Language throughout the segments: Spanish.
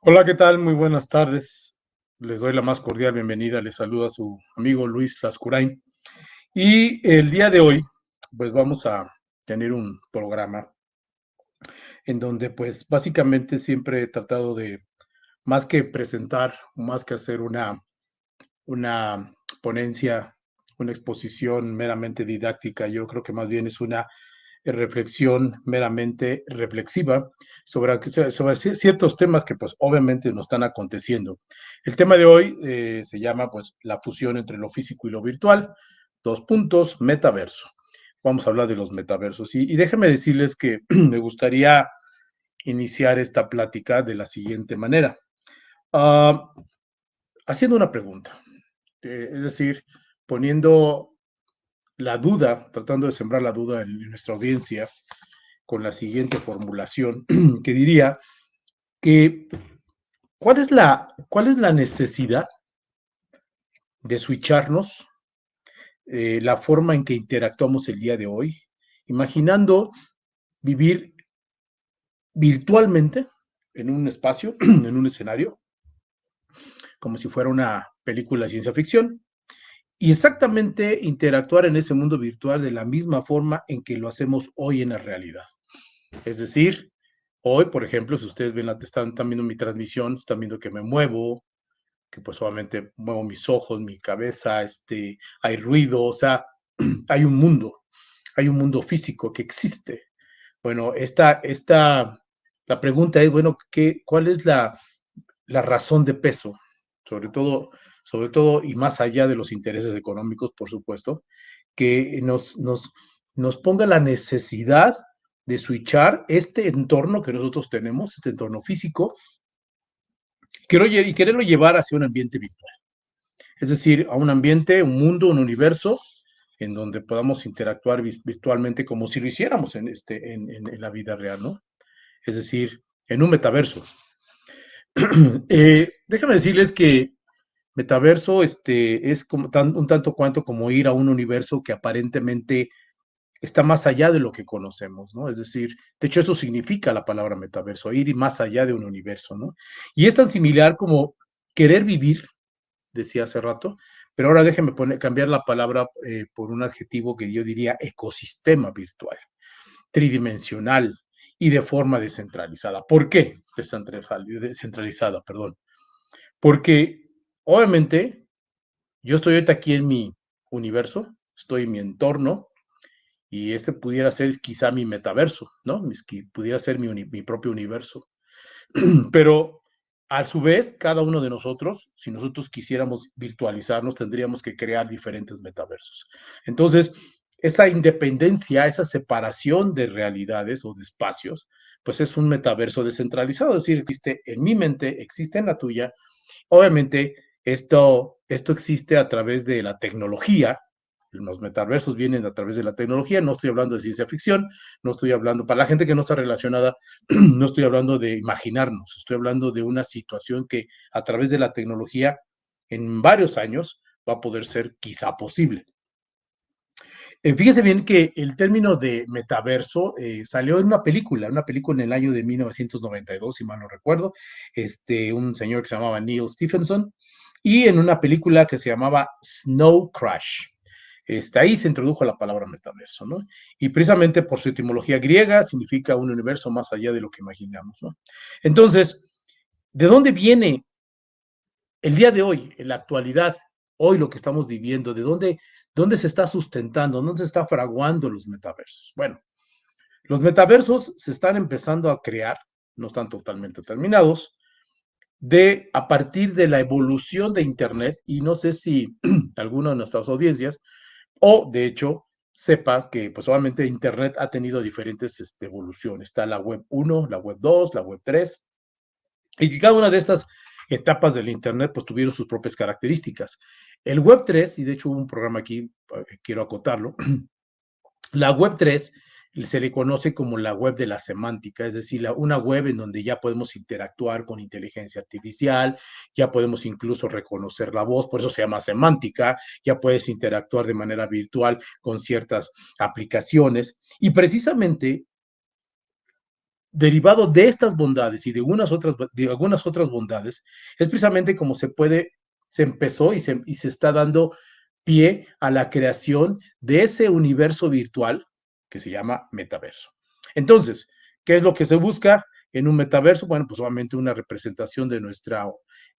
Hola, ¿qué tal? Muy buenas tardes. Les doy la más cordial bienvenida. Les saluda su amigo Luis Lascurain. Y el día de hoy, pues vamos a tener un programa en donde, pues básicamente siempre he tratado de, más que presentar, más que hacer una ponencia, una exposición meramente didáctica, yo creo que más bien es una reflexión meramente reflexiva sobre ciertos temas que pues obviamente nos están aconteciendo. El tema de hoy se llama pues la fusión entre lo físico y lo virtual, dos puntos, metaverso. Vamos a hablar de los metaversos y déjenme decirles que me gustaría iniciar esta plática de la siguiente manera, uh, haciendo una pregunta, es decir, poniendo la duda, tratando de sembrar la duda en nuestra audiencia, con la siguiente formulación, que diría que ¿cuál es la necesidad de switcharnos la forma en que interactuamos el día de hoy, imaginando vivir virtualmente en un espacio, en un escenario, como si fuera una película de ciencia ficción, y exactamente interactuar en ese mundo virtual de la misma forma en que lo hacemos hoy en la realidad? Es decir, hoy, por ejemplo, si ustedes ven, están viendo mi transmisión, están viendo que me muevo, que pues obviamente muevo mis ojos, mi cabeza, hay ruido, o sea, hay un mundo físico que existe. Bueno, la pregunta es, bueno, ¿cuál es la razón de peso? Sobre todo, sobre todo, y más allá de los intereses económicos, por supuesto, que nos ponga la necesidad de switchar este entorno que nosotros tenemos, este entorno físico, y quererlo llevar hacia un ambiente virtual. Es decir, a un ambiente, un mundo, un universo en donde podamos interactuar virtualmente como si lo hiciéramos en la vida real, ¿no? Es decir, en un metaverso. Déjame decirles que metaverso es como un tanto cuanto como ir a un universo que aparentemente está más allá de lo que conocemos, ¿no? Es decir, de hecho, eso significa la palabra metaverso, ir más allá de un universo, ¿no? Y es tan similar como querer vivir, decía hace rato, pero ahora déjenme cambiar la palabra por un adjetivo que yo diría ecosistema virtual, tridimensional y de forma descentralizada. ¿Por qué descentralizada? Perdón. Porque obviamente yo estoy ahorita aquí en mi universo, estoy en mi entorno, y este pudiera ser quizá mi metaverso, ¿no? Pudiera ser mi propio universo. Pero a su vez, cada uno de nosotros, si nosotros quisiéramos virtualizarnos, tendríamos que crear diferentes metaversos. Entonces, esa independencia, esa separación de realidades o de espacios, pues es un metaverso descentralizado, es decir, existe en mi mente, existe en la tuya. Obviamente, esto existe a través de la tecnología. Los metaversos vienen a través de la tecnología. No estoy hablando de ciencia ficción, no estoy hablando, para la gente que no está relacionada, no estoy hablando de imaginarnos, estoy hablando de una situación que a través de la tecnología en varios años va a poder ser quizá posible. Fíjese bien que el término de metaverso salió en una película en el año de 1992, si mal no recuerdo, un señor que se llamaba Neil Stephenson, y en una película que se llamaba Snow Crash. Ahí se introdujo la palabra metaverso, ¿no? Y precisamente por su etimología griega significa un universo más allá de lo que imaginamos, ¿no? Entonces, ¿de dónde viene el día de hoy, en la actualidad, hoy lo que estamos viviendo? ¿Dónde se está sustentando? ¿Dónde se está fraguando los metaversos? Bueno, los metaversos se están empezando a crear, no están totalmente terminados, a partir de la evolución de Internet, y no sé si alguna de nuestras audiencias, o de hecho, sepa que pues obviamente Internet ha tenido diferentes evoluciones. Está la web 1, la web 2, la web 3, y que cada una de estas etapas del Internet pues tuvieron sus propias características. El web 3, y de hecho hubo un programa aquí, quiero acotarlo, la web 3 se le conoce como la web de la semántica, es decir, una web en donde ya podemos interactuar con inteligencia artificial, ya podemos incluso reconocer la voz, por eso se llama semántica, ya puedes interactuar de manera virtual con ciertas aplicaciones, y precisamente derivado de estas bondades y de algunas otras bondades, es precisamente como se empezó y se está dando pie a la creación de ese universo virtual que se llama metaverso. Entonces, ¿qué es lo que se busca en un metaverso? Bueno, pues obviamente una representación de nuestra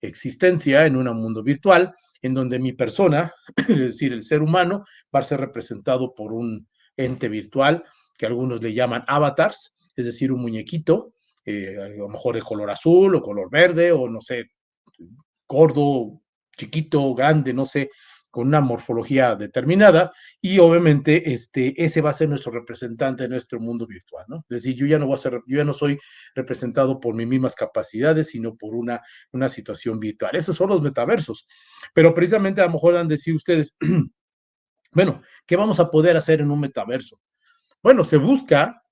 existencia en un mundo virtual, en donde mi persona, es decir, el ser humano, va a ser representado por un ente virtual que algunos le llaman avatars, es decir, un muñequito, a lo mejor de color azul o color verde, o no sé, gordo, chiquito, grande, no sé, con una morfología determinada, y obviamente ese va a ser nuestro representante en nuestro mundo virtual, ¿no? Es decir, yo ya no soy representado por mis mismas capacidades, sino por una situación virtual. Esos son los metaversos. Pero precisamente a lo mejor han de decir ustedes, bueno, ¿qué vamos a poder hacer en un metaverso? Bueno, se busca,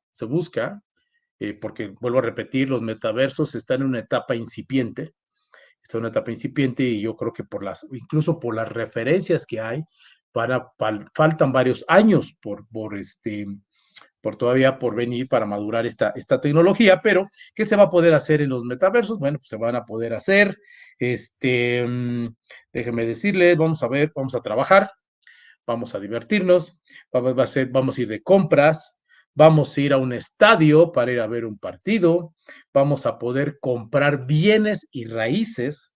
porque vuelvo a repetir, los metaversos están en una etapa incipiente, está en una etapa incipiente y yo creo que incluso por las referencias que hay, faltan varios años por todavía por venir para madurar esta tecnología, pero ¿qué se va a poder hacer en los metaversos? Bueno, pues se van a poder hacer, este, mm, déjenme decirles, vamos a ver, vamos a trabajar, vamos a divertirnos, vamos a ir de compras, vamos a ir a un estadio para ir a ver un partido, vamos a poder comprar bienes y raíces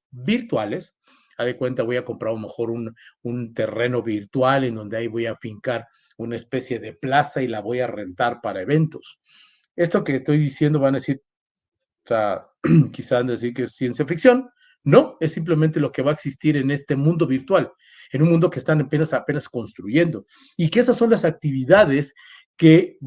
virtuales. A de cuenta, voy a comprar a lo mejor un terreno virtual en donde ahí voy a fincar una especie de plaza y la voy a rentar para eventos. Esto que estoy diciendo van a decir, o sea, quizás decir que es ciencia ficción. No, es simplemente lo que va a existir en este mundo virtual, en un mundo que están apenas construyendo. Y que esas son las actividades que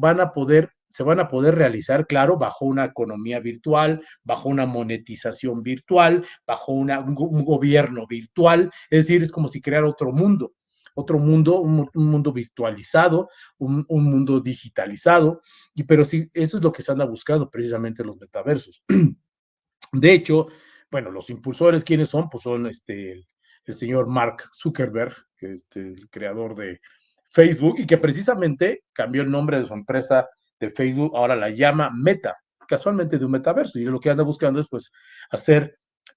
se van a poder realizar, claro, bajo una economía virtual, bajo una monetización virtual, bajo un gobierno virtual. Es decir, es como si creara otro mundo, un mundo virtualizado, un mundo digitalizado, pero sí, eso es lo que se anda buscando precisamente los metaversos. De hecho, bueno, los impulsores, ¿quiénes son? Pues son el señor Mark Zuckerberg, que es el creador de Facebook y que precisamente cambió el nombre de su empresa de Facebook, ahora la llama Meta, casualmente de un metaverso. Y lo que anda buscando es pues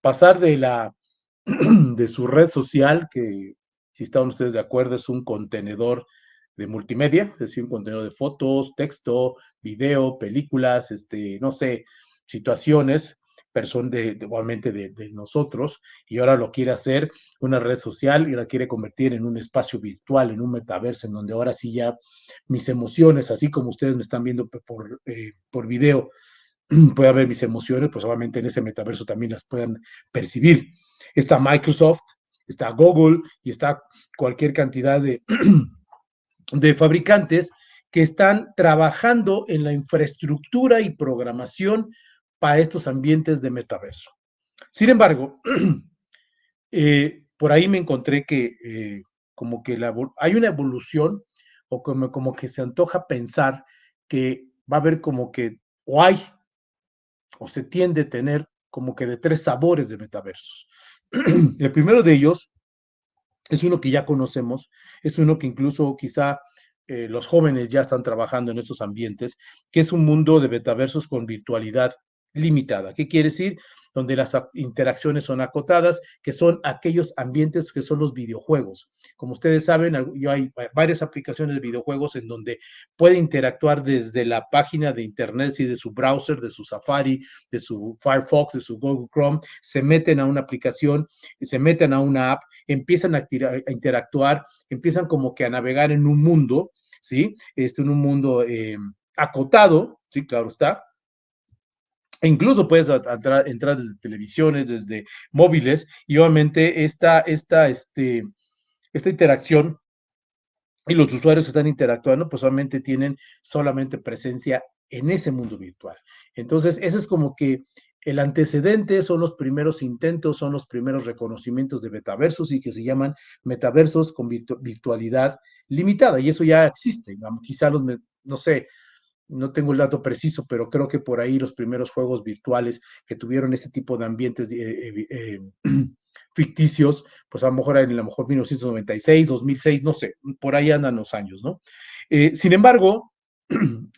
pasar de su red social, que si están ustedes de acuerdo, es un contenedor de multimedia, es decir, un contenedor de fotos, texto, video, películas, no sé, situaciones, igualmente de nosotros, y ahora lo quiere hacer una red social y la quiere convertir en un espacio virtual, en un metaverso, en donde ahora sí ya mis emociones, así como ustedes me están viendo por video, pueda ver mis emociones, pues obviamente en ese metaverso también las puedan percibir. Está Microsoft, está Google y está cualquier cantidad de fabricantes que están trabajando en la infraestructura y programación para estos ambientes de metaverso. Sin embargo, por ahí me encontré que como que hay una evolución o como que se antoja pensar que va a haber como que, o hay, o se tiende a tener como que de tres sabores de metaversos. El primero de ellos es uno que ya conocemos, es uno que incluso quizá los jóvenes ya están trabajando en estos ambientes, que es un mundo de metaversos con virtualidad limitada. ¿Qué quiere decir? Donde las interacciones son acotadas, que son aquellos ambientes que son los videojuegos. Como ustedes saben, hay varias aplicaciones de videojuegos en donde puede interactuar desde la página de internet, y de su browser, de su Safari, de su Firefox, de su Google Chrome, se meten a una aplicación, se meten a una app, empiezan a interactuar, empiezan como que a navegar en un mundo, ¿sí? En un mundo acotado, ¿sí? Claro está. E incluso puedes entrar desde televisiones, desde móviles, y obviamente esta interacción y los usuarios que están interactuando, pues solamente tienen solamente presencia en ese mundo virtual. Entonces, ese es como que el antecedente, son los primeros intentos, son los primeros reconocimientos de metaversos y que se llaman metaversos con virtualidad limitada. Y eso ya existe. Quizá no sé, no tengo el dato preciso, pero creo que por ahí los primeros juegos virtuales que tuvieron este tipo de ambientes ficticios, pues a lo mejor en a lo mejor 1996, 2006, no sé, por ahí andan los años, ¿no? Sin embargo,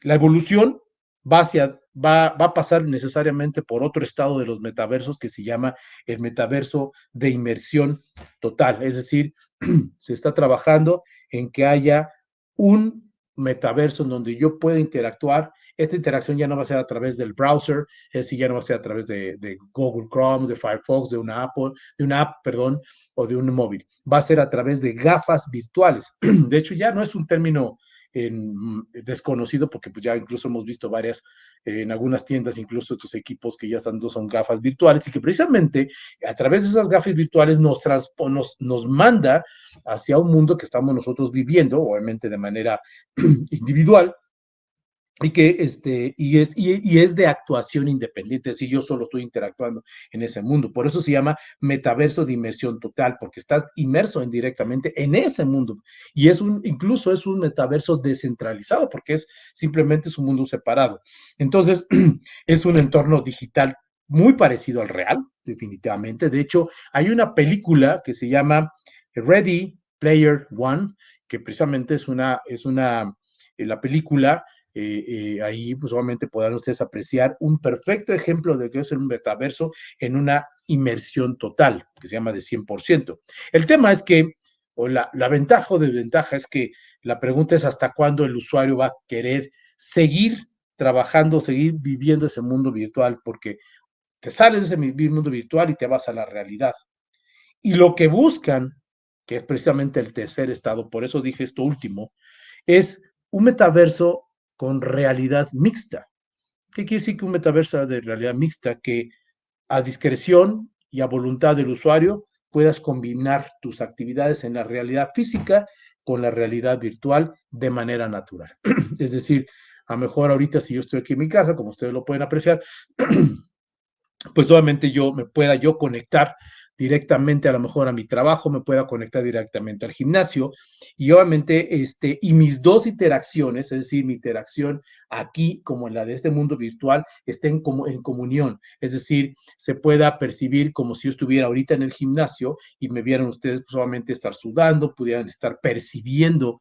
la evolución va a pasar necesariamente por otro estado de los metaversos que se llama el metaverso de inmersión total. Es decir, se está trabajando en que haya un metaverso en donde yo pueda interactuar. Esta interacción ya no va a ser a través del browser, es decir, ya no va a ser a través de Google Chrome, de Firefox, de una app, perdón, o de un móvil. Va a ser a través de gafas virtuales. De hecho, ya no es un término desconocido porque pues ya incluso hemos visto varias en algunas tiendas, incluso estos equipos que ya están, son gafas virtuales y que precisamente a través de esas gafas virtuales nos manda hacia un mundo que estamos nosotros viviendo, obviamente de manera individual, y que es de actuación independiente, es decir, yo solo estoy interactuando en ese mundo. Por eso se llama metaverso de inmersión total, porque estás inmerso directamente en ese mundo. Y incluso es un metaverso descentralizado, porque simplemente es un mundo separado. Entonces, es un entorno digital muy parecido al real, definitivamente. De hecho, hay una película que se llama Ready Player One, que precisamente la película ahí pues obviamente podrán ustedes apreciar un perfecto ejemplo de que es un metaverso en una inmersión total, que se llama de 100%. El tema es que, o la ventaja o desventaja es que la pregunta es hasta cuándo el usuario va a querer seguir trabajando, seguir viviendo ese mundo virtual, porque te sales de ese mundo virtual y te vas a la realidad. Y lo que buscan, que es precisamente el tercer estado, por eso dije esto último, es un metaverso con realidad mixta. ¿Qué quiere decir que un metaverso de realidad mixta? Que a discreción y a voluntad del usuario puedas combinar tus actividades en la realidad física con la realidad virtual de manera natural. Es decir, a lo mejor ahorita si yo estoy aquí en mi casa, como ustedes lo pueden apreciar, pues obviamente me pueda conectar directamente a lo mejor a mi trabajo, me pueda conectar directamente al gimnasio y obviamente y mis dos interacciones, es decir, mi interacción aquí como en la de este mundo virtual, estén como en comunión, es decir, se pueda percibir como si yo estuviera ahorita en el gimnasio y me vieran ustedes pues, obviamente estar sudando, pudieran estar percibiendo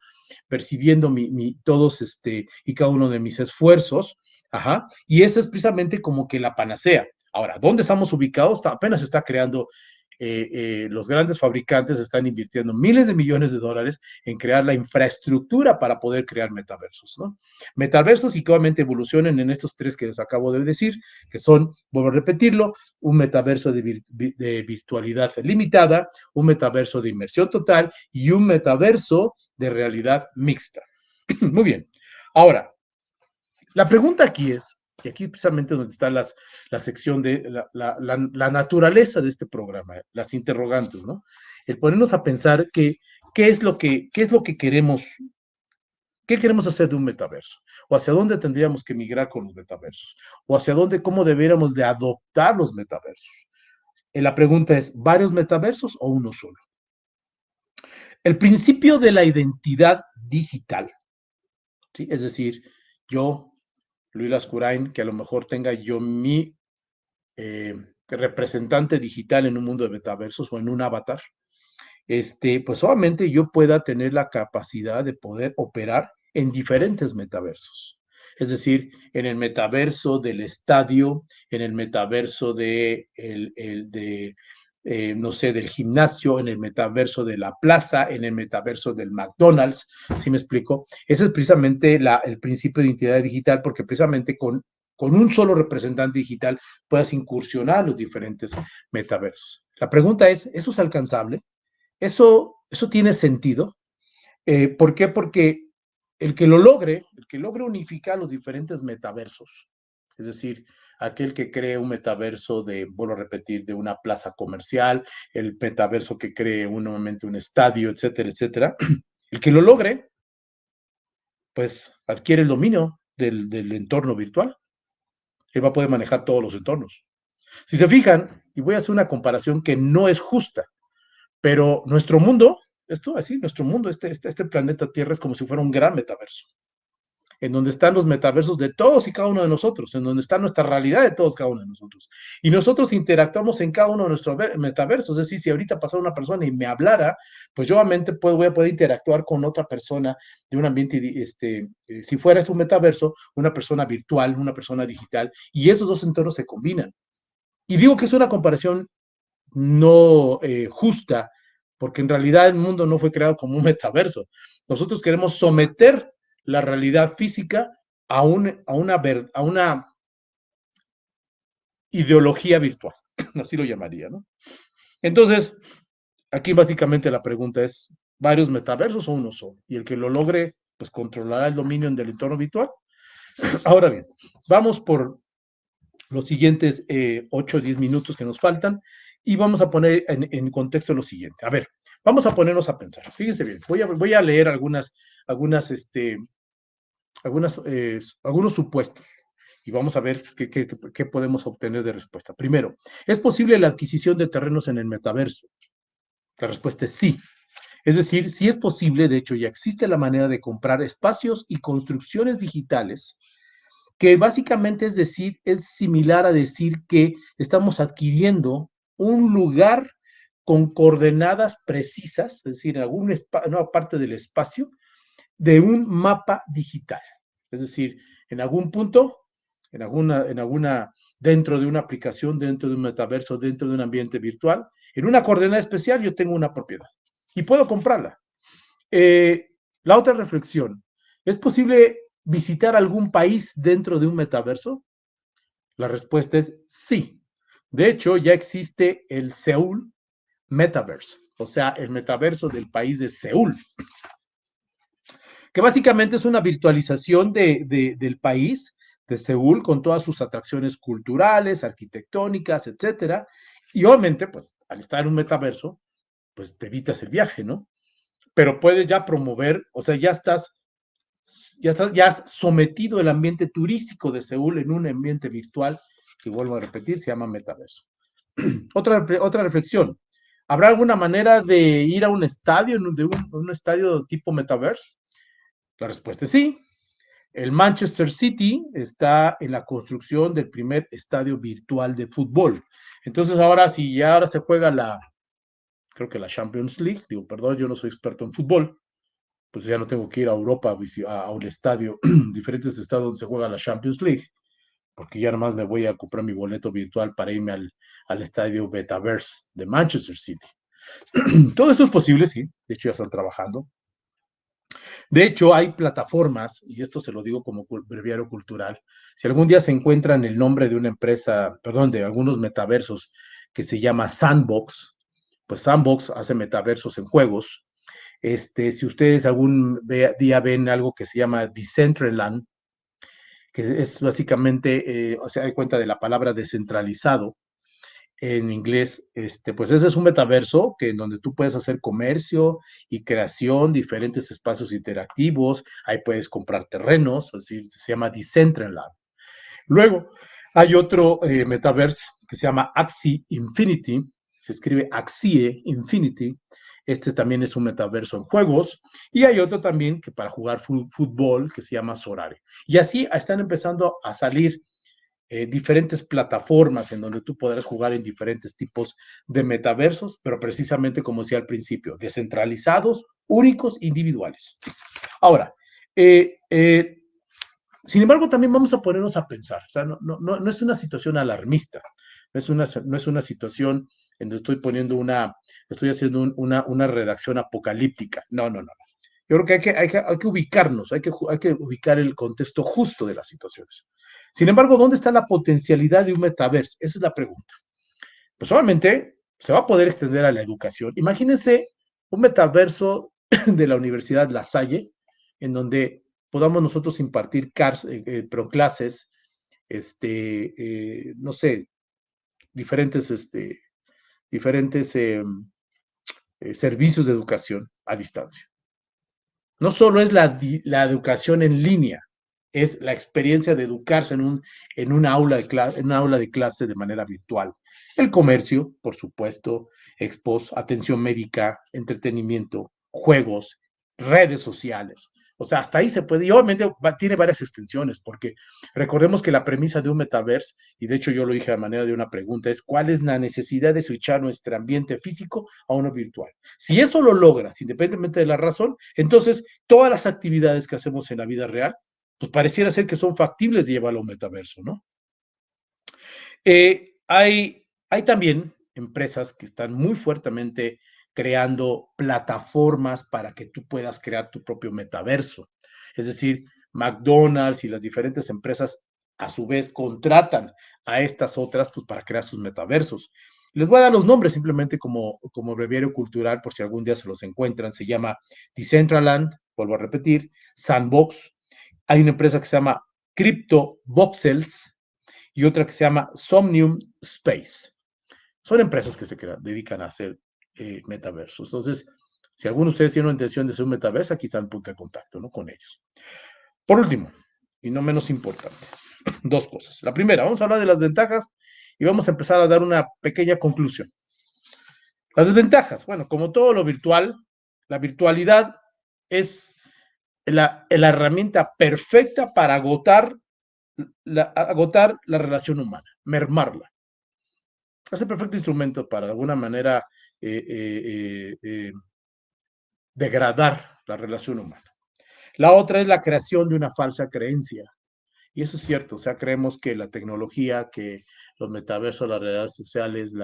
todos y cada uno de mis esfuerzos, ajá, y esa es precisamente como que la panacea. Ahora, ¿dónde estamos ubicados? Apenas se está creando, los grandes fabricantes están invirtiendo miles de millones de dólares en crear la infraestructura para poder crear metaversos, ¿no? Metaversos y que obviamente evolucionen en estos tres que les acabo de decir, que son, vuelvo a repetirlo, un metaverso de virtualidad limitada, un metaverso de inmersión total y un metaverso de realidad mixta. Muy bien. Ahora, la pregunta aquí es, y aquí precisamente donde está la sección de la naturaleza de este programa, las interrogantes, ¿no? El ponernos a pensar qué es lo que qué queremos hacer de un metaverso, o hacia dónde tendríamos que migrar con los metaversos, o hacia dónde, cómo deberíamos de adoptar los metaversos. La pregunta es, ¿varios metaversos o uno solo? El principio de la identidad digital, ¿sí? Es decir, yo, Luis Lascurain, que a lo mejor tenga yo mi representante digital en un mundo de metaversos o en un avatar, pues obviamente yo pueda tener la capacidad de poder operar en diferentes metaversos. Es decir, en el metaverso del estadio, en el metaverso no sé, del gimnasio, en el metaverso de la plaza, en el metaverso del McDonald's, ¿sí me explico? Ese es precisamente el principio de identidad digital, porque precisamente con un solo representante digital puedas incursionar en los diferentes metaversos. La pregunta es, ¿eso es alcanzable? Eso tiene sentido. ¿Por qué? Porque el que logre unificar los diferentes metaversos, es decir, aquel que cree un metaverso vuelvo a repetir, de una plaza comercial, el metaverso que cree nuevamente un estadio, etcétera, etcétera, el que lo logre, pues adquiere el dominio del entorno virtual. Él va a poder manejar todos los entornos. Si se fijan, y voy a hacer una comparación que no es justa, pero nuestro mundo, nuestro mundo, este planeta Tierra es como si fuera un gran metaverso. en donde están los metaversos de todos y cada uno de nosotros, en donde está nuestra realidad de todos cada uno de nosotros. Y nosotros interactuamos en cada uno de nuestros metaversos. Es decir, si ahorita pasara una persona y me hablara, pues yo obviamente voy a poder interactuar con otra persona de un ambiente, si fuera un metaverso, una persona virtual, una persona digital, y esos dos entornos se combinan. Y digo que es una comparación no justa, porque en realidad el mundo no fue creado como un metaverso. Nosotros queremos someter la realidad física a una ideología virtual, así lo llamaría, ¿no? Entonces, aquí básicamente la pregunta es, ¿varios metaversos o uno solo? Y el que lo logre, pues controlará el dominio del entorno virtual. Ahora bien, vamos por los siguientes 8 o 10 minutos que nos faltan y vamos a poner en contexto lo siguiente. A ver, vamos a ponernos a pensar. Fíjense bien, voy a leer algunos supuestos y vamos a ver qué podemos obtener de respuesta. Primero, ¿es posible la adquisición de terrenos en el metaverso? La respuesta es sí. Es decir, sí es posible, de hecho ya existe la manera de comprar espacios y construcciones digitales que básicamente es decir, es similar a decir que estamos adquiriendo un lugar con coordenadas precisas, es decir, en alguna parte del espacio, de un mapa digital. Es decir, en algún punto, dentro de una aplicación, dentro de un metaverso, dentro de un ambiente virtual, en una coordenada especial, yo tengo una propiedad y puedo comprarla. La otra reflexión, ¿es posible visitar algún país dentro de un metaverso? La respuesta es sí. De hecho, ya existe el Seúl Metaverse, o sea, el metaverso del país de Seúl, que básicamente es una virtualización del país de Seúl con todas sus atracciones culturales, arquitectónicas, etcétera. Y obviamente, pues, al estar en un metaverso, pues te evitas el viaje, ¿no? Pero puedes ya promover, o sea, ya has sometido el ambiente turístico de Seúl en un ambiente virtual que, vuelvo a repetir, se llama metaverso. Otra reflexión. ¿Habrá alguna manera de ir a un estadio, un estadio tipo metaverso? La respuesta es sí. El Manchester City está en la construcción del primer estadio virtual de fútbol. Entonces ahora, si ya ahora se juega creo que la Champions League, digo, perdón, yo no soy experto en fútbol, pues ya no tengo que ir a Europa a un estadio, diferentes estados donde se juega la Champions League, porque ya nomás me voy a comprar mi boleto virtual para irme al estadio Betaverse de Manchester City. Todo esto es posible, sí, de hecho ya están trabajando. De hecho, hay plataformas, y esto se lo digo como breviario cultural, si algún día se encuentran el nombre de una empresa, perdón, de algunos metaversos que se llama Sandbox, pues Sandbox hace metaversos en juegos. Si ustedes algún día ven algo que se llama Decentraland, que es básicamente, o sea, hay cuenta de la palabra descentralizado en inglés, pues ese es un metaverso que en donde tú puedes hacer comercio y creación, diferentes espacios interactivos, ahí puedes comprar terrenos, es decir, se llama Decentraland. Luego, hay otro metaverso que se llama Axie Infinity, se escribe Axie Infinity. Este también es un metaverso en juegos. Y hay otro también que para jugar fútbol que se llama Sorare. Y así están empezando a salir diferentes plataformas en donde tú podrás jugar en diferentes tipos de metaversos, pero precisamente como decía al principio, descentralizados, únicos, individuales. Ahora, sin embargo, también vamos a ponernos a pensar, o sea, no es una situación alarmista, no es una situación en donde estoy haciendo una redacción apocalíptica, no. Yo creo que hay que ubicarnos, hay que ubicar el contexto justo de las situaciones. Sin embargo, ¿dónde está la potencialidad de un metaverso? Esa es la pregunta. Pues obviamente se va a poder extender a la educación. Imagínense un metaverso de la Universidad La Salle, en donde podamos nosotros impartir clases, no sé, diferentes, diferentes servicios de educación a distancia. No solo es la educación en línea, es la experiencia de educarse en una aula de clase de manera virtual. El comercio, por supuesto, expos, atención médica, entretenimiento, juegos, redes sociales. O sea, hasta ahí se puede, y obviamente tiene varias extensiones, porque recordemos que la premisa de un metaverse, y de hecho yo lo dije a manera de una pregunta, es cuál es la necesidad de switchar nuestro ambiente físico a uno virtual. Si eso lo logras, independientemente de la razón, entonces todas las actividades que hacemos en la vida real, pues pareciera ser que son factibles de llevarlo a un metaverso, ¿no? Hay también empresas que están muy fuertemente creando plataformas para que tú puedas crear tu propio metaverso. Es decir, McDonald's y las diferentes empresas a su vez contratan a estas otras pues, para crear sus metaversos. Les voy a dar los nombres simplemente como breviario cultural por si algún día se los encuentran. Se llama Decentraland, vuelvo a repetir, Sandbox. Hay una empresa que se llama Crypto Voxels y otra que se llama Somnium Space. Son empresas que dedican a hacer metaversos. Entonces, si alguno de ustedes tiene una intención de hacer un metaverso, aquí está el punto de contacto, ¿no? Con ellos. Por último, y no menos importante, dos cosas. La primera, vamos a hablar de las ventajas y vamos a empezar a dar una pequeña conclusión. Las desventajas, bueno, como todo lo virtual, la virtualidad es la herramienta perfecta para agotar la relación humana, mermarla. Es el perfecto instrumento para de alguna manera eh, eh, degradar la relación humana. La otra es la creación de una falsa creencia. Y eso es cierto, o sea, creemos que la tecnología, que los metaversos, las redes sociales,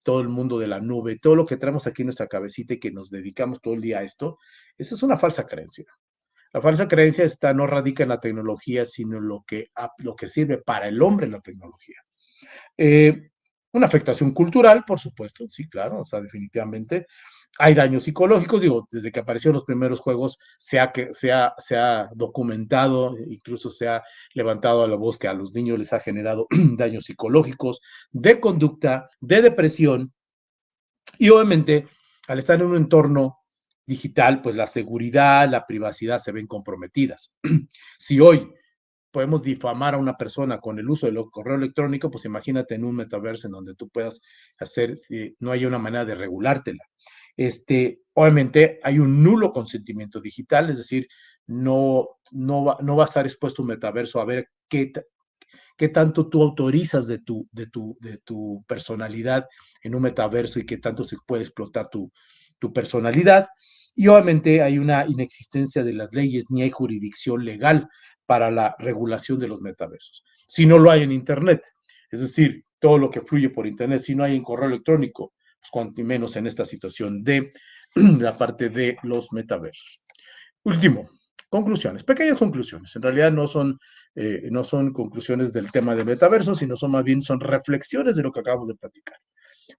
todo el mundo de la nube, todo lo que traemos aquí en nuestra cabecita y que nos dedicamos todo el día a esto, esa es una falsa creencia. La falsa creencia no radica en la tecnología, sino en lo que sirve para el hombre la tecnología. Eh, una afectación cultural, por supuesto, sí, claro, o sea, definitivamente. Hay daños psicológicos, digo, desde que aparecieron los primeros juegos se ha documentado, incluso se ha levantado a la voz que a los niños les ha generado daños psicológicos, de conducta, de depresión, y obviamente al estar en un entorno digital, pues la seguridad, la privacidad se ven comprometidas. Si hoy podemos difamar a una persona con el uso del correo electrónico, pues imagínate en un metaverso en donde tú puedas hacer, si no hay una manera de regulártela. Obviamente hay un nulo consentimiento digital, es decir, no va a estar expuesto un metaverso a ver qué tanto tú autorizas de tu personalidad en un metaverso y qué tanto se puede explotar tu personalidad. Y obviamente hay una inexistencia de las leyes, ni hay jurisdicción legal para la regulación de los metaversos. Si no lo hay en Internet, es decir, todo lo que fluye por Internet, si no hay en correo electrónico, pues cuanto menos en esta situación de la parte de los metaversos. Último, conclusiones, pequeñas conclusiones. En realidad no son conclusiones del tema de metaverso, sino son más bien son reflexiones de lo que acabamos de platicar.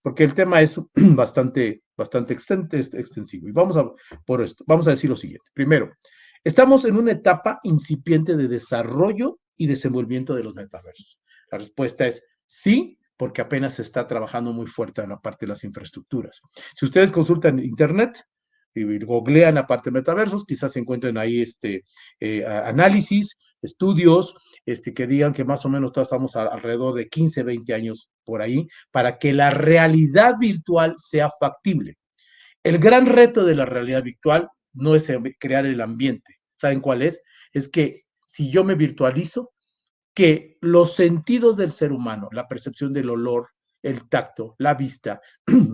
Porque el tema es bastante extensivo. Y vamos a decir lo siguiente. Primero, estamos en una etapa incipiente de desarrollo y desenvolvimiento de los metaversos. La respuesta es sí, porque apenas se está trabajando muy fuerte en la parte de las infraestructuras. Si ustedes consultan Internet, y googlean la parte de metaversos, quizás se encuentren ahí análisis, estudios, que digan que más o menos todos estamos alrededor de 15, 20 años por ahí, para que la realidad virtual sea factible. El gran reto de la realidad virtual no es crear el ambiente. ¿Saben cuál es? Es que si yo me virtualizo, que los sentidos del ser humano, la percepción del olor, el tacto, la vista,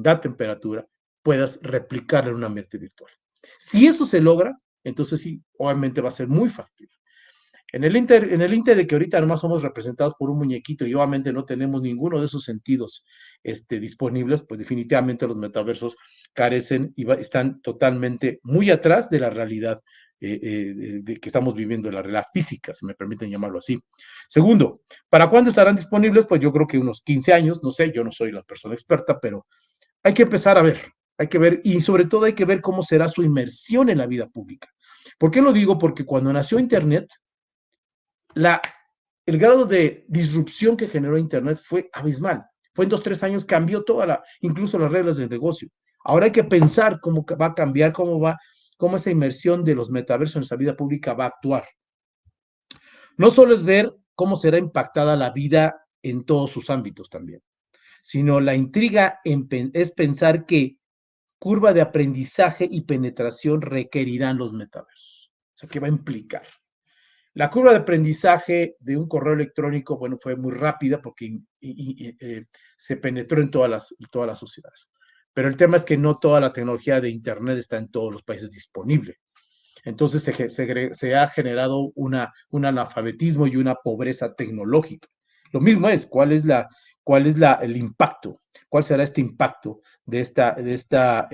la temperatura, puedas replicarla en un ambiente virtual. Si eso se logra, entonces sí, obviamente va a ser muy factible. En el inter de que ahorita nomás somos representados por un muñequito y obviamente no tenemos ninguno de esos sentidos disponibles, pues definitivamente los metaversos carecen y están totalmente muy atrás de la realidad que estamos viviendo, la realidad física, si me permiten llamarlo así. Segundo, ¿para cuándo estarán disponibles? Pues yo creo que unos 15 años, no sé, yo no soy la persona experta, pero hay que empezar a ver, hay que ver y sobre todo hay que ver cómo será su inmersión en la vida pública. ¿Por qué lo digo? Porque cuando nació Internet, la, el grado de disrupción que generó Internet fue abismal. Fue en 2, 3 años, cambió incluso las reglas del negocio. Ahora hay que pensar cómo va a cambiar, cómo esa inmersión de los metaversos en nuestra vida pública va a actuar. No solo es ver cómo será impactada la vida en todos sus ámbitos también, sino la intriga es pensar qué curva de aprendizaje y penetración requerirán los metaversos. sea, ¿qué va a implicar? La curva de aprendizaje de un correo electrónico, bueno, fue muy rápida porque se penetró en todas las sociedades. Pero el tema es que no toda la tecnología de Internet está en todos los países disponible. Entonces se ha generado un analfabetismo y una pobreza tecnológica. Lo mismo es, ¿cuál es el impacto? ¿Cuál será este impacto de esta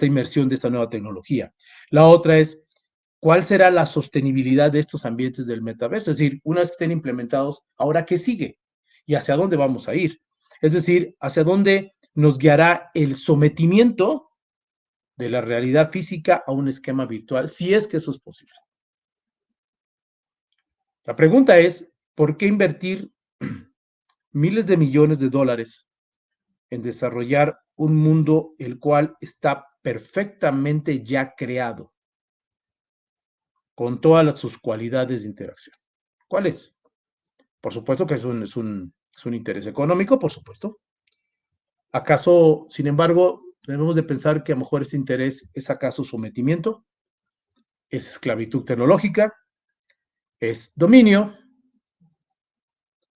inmersión de esta nueva tecnología? La otra es, ¿cuál será la sostenibilidad de estos ambientes del metaverso? Es decir, una vez que estén implementados, ¿ahora qué sigue? ¿Y hacia dónde vamos a ir? Es decir, ¿hacia dónde nos guiará el sometimiento de la realidad física a un esquema virtual, si es que eso es posible? La pregunta es, ¿por qué invertir miles de millones de dólares en desarrollar un mundo el cual está perfectamente ya creado, con todas sus cualidades de interacción? ¿Cuál es? Por supuesto que es un interés económico, por supuesto. ¿Acaso, sin embargo, debemos de pensar que a lo mejor este interés es acaso sometimiento, es esclavitud tecnológica, es dominio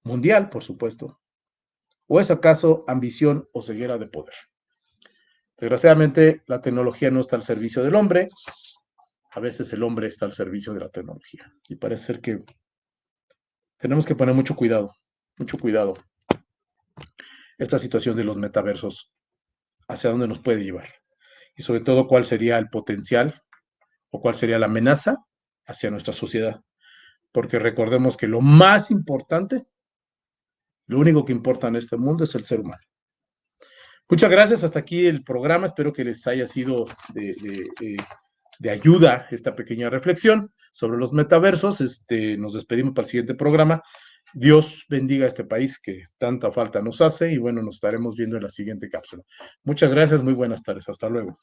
mundial, por supuesto, o es acaso ambición o ceguera de poder? Desgraciadamente, la tecnología no está al servicio del hombre, a veces el hombre está al servicio de la tecnología. Y parece ser que tenemos que poner mucho cuidado, esta situación de los metaversos, hacia dónde nos puede llevar. Y sobre todo, cuál sería el potencial o cuál sería la amenaza hacia nuestra sociedad. Porque recordemos que lo más importante, lo único que importa en este mundo es el ser humano. Muchas gracias, hasta aquí el programa, espero que les haya sido de ayuda esta pequeña reflexión sobre los metaversos. Nos despedimos para el siguiente programa. Dios bendiga a este país que tanta falta nos hace y bueno, nos estaremos viendo en la siguiente cápsula. Muchas gracias, muy buenas tardes, hasta luego.